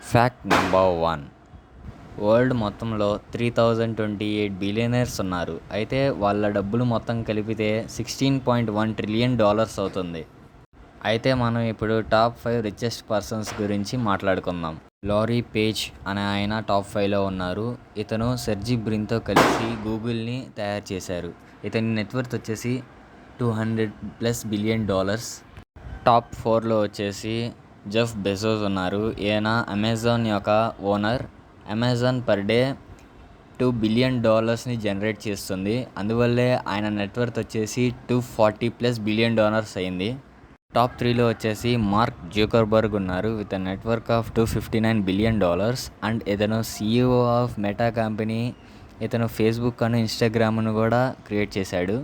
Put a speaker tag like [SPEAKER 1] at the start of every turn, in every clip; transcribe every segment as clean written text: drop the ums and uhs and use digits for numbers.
[SPEAKER 1] Fact number 1. World మొత్తంలో 3028 billionaires ఉన్నారు. అయితే వాళ్ళ డబ్బులు మొత్తం కలిపితే $16.1 ట్రిలియన్ అవుతుంది. అయితే మనం ఇప్పుడు టాప్ 5 రిచెస్ట్ పర్సన్స్ గురించి మాట్లాడుకుందాం. లారీ పేజ్ అనే ఆయన టాప్ 5లో ఉన్నారు. ఇతను సెర్జీ బ్రిన్తో కలిసి గూగుల్ని తయారు చేశారు. ఇతని నెట్వర్త్ వచ్చేసి $200+ బిలియన్. టాప్ 4లో వచ్చేసి జెఫ్ బెజోస్ ఉన్నారు. ఈయన అమెజాన్ యొక్క owner. Amazon per day $2 billion generate చేస్తుంది. అందువల్లే ఆయన నెట్వర్త్ వచ్చేసి $240+ బిలియన్ అయింది. టాప్ 3లో వచ్చేసి మార్క్ జూకర్బర్గ్ ఉన్నారు with network of $259 billion. And ఇతను CEO ఆఫ్ మెటా కంపెనీ. ఇతను ఫేస్బుక్ అను ఇన్స్టాగ్రామ్ను కూడా క్రియేట్ చేశాడు.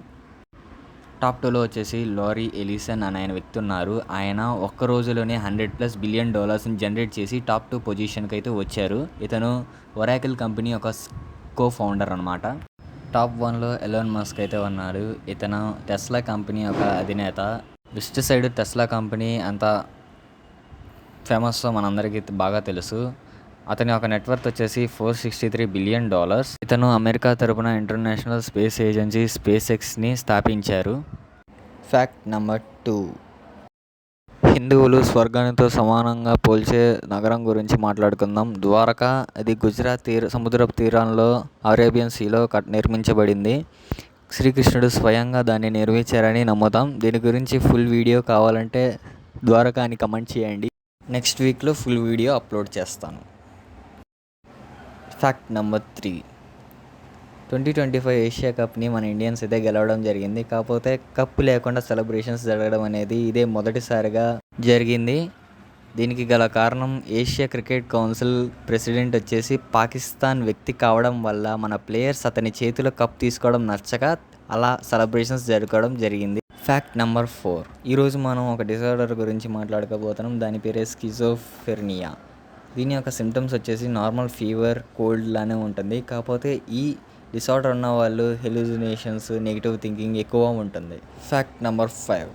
[SPEAKER 1] టాప్ 2లో వచ్చేసి లారీ ఎలిసన్ అనే ఆయన వ్యక్తి ఉన్నారు. ఆయన ఒక్క రోజులోనే $100+ బిలియన్ జనరేట్ చేసి టాప్ 2 పొజిషన్కి అయితే వచ్చారు. ఇతను ఒరాకిల్ కంపెనీ ఒక కో-ఫౌండర్ అనమాట. టాప్ 1లో ఎలాన్ మస్క్ అయితే ఉన్నారు. ఇతను టెస్లా కంపెనీ యొక్క అధినేత. వెస్ట్ సైడ్ టెస్లా కంపెనీ ఎంత ఫేమస్ మనందరికీ బాగా తెలుసు. అతని యొక్క నెట్వర్త్ వచ్చేసి $463 బిలియన్. ఇతను అమెరికా తరపున ఇంటర్నేషనల్ స్పేస్ ఏజెన్సీ SpaceXని స్థాపించారు. Fact number 2. హిందువులు స్వర్గానితో సమానంగా పోల్చే నగరం గురించి మాట్లాడుకుందాం. ద్వారకా. అది గుజరాత్ సముద్రపు తీరంలో అరేబియన్ సీలో నిర్మించబడింది. శ్రీకృష్ణుడు స్వయంగా దాన్ని నిర్మించారని నమ్ముతాం. దీని గురించి ఫుల్ వీడియో కావాలంటే ద్వారకా అని కమెంట్ చేయండి. నెక్స్ట్ వీక్లో ఫుల్ వీడియో అప్లోడ్ చేస్తాను. Fact number 3. 2025 ఏషియా కప్ని మన ఇండియన్స్ అయితే గెలవడం జరిగింది. కాకపోతే కప్ లేకుండా సెలబ్రేషన్స్ జరగడం అనేది ఇదే మొదటిసారిగా జరిగింది. దీనికి గల కారణం ఏషియా క్రికెట్ కౌన్సిల్ ప్రెసిడెంట్ వచ్చేసి పాకిస్తాన్ వ్యక్తి కావడం వల్ల మన ప్లేయర్స్ అతని చేతిలో కప్ తీసుకోవడం నచ్చక అలా సెలబ్రేషన్స్ జరగడం జరిగింది. Fact number 4. ఈరోజు మనం ఒక డిసార్డర్ గురించి మాట్లాడుకోబోతున్నాం. దాని పేరే స్కిజోఫ్రెనియా. దీని యొక్క సిమ్టమ్స్ వచ్చేసి నార్మల్ ఫీవర్, కోల్డ్ లానే ఉంటుంది. కాకపోతే ఈ డిసార్డర్ ఉన్న వాళ్ళు హెల్యూసినేషన్స్, నెగిటివ్ థింకింగ్ ఎక్కువ ఉంటుంది. Fact number 5.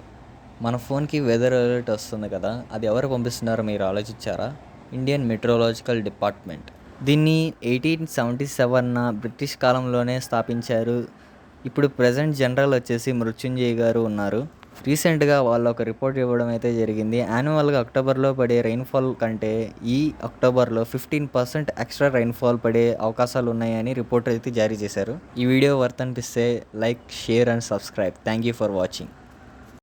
[SPEAKER 1] మన ఫోన్కి వెదర్ అలర్ట్ వస్తుంది కదా, అది ఎవరు పంపిస్తున్నారో మీరు ఆలోచించారా? Indian meteorological department. దీన్ని 1877 బ్రిటిష్ కాలంలోనే స్థాపించారు. ఇప్పుడు ప్రజెంట్ జనరల్ వచ్చేసి మృత్యుంజయ్ గారు ఉన్నారు. రీసెంట్గా వాళ్ళు ఒక రిపోర్ట్ ఇవ్వడం అయితే జరిగింది. యాన్యువల్గా అక్టోబర్లో పడే రెయిన్ఫాల్ కంటే ఈ అక్టోబర్లో 15% ఎక్స్ట్రా రెయిన్ఫాల్ పడే అవకాశాలు ఉన్నాయని రిపోర్ట్ అయితే జారీ చేశారు. ఈ వీడియో వర్త్ అనిపిస్తే like, share and subscribe. Thank you for watching.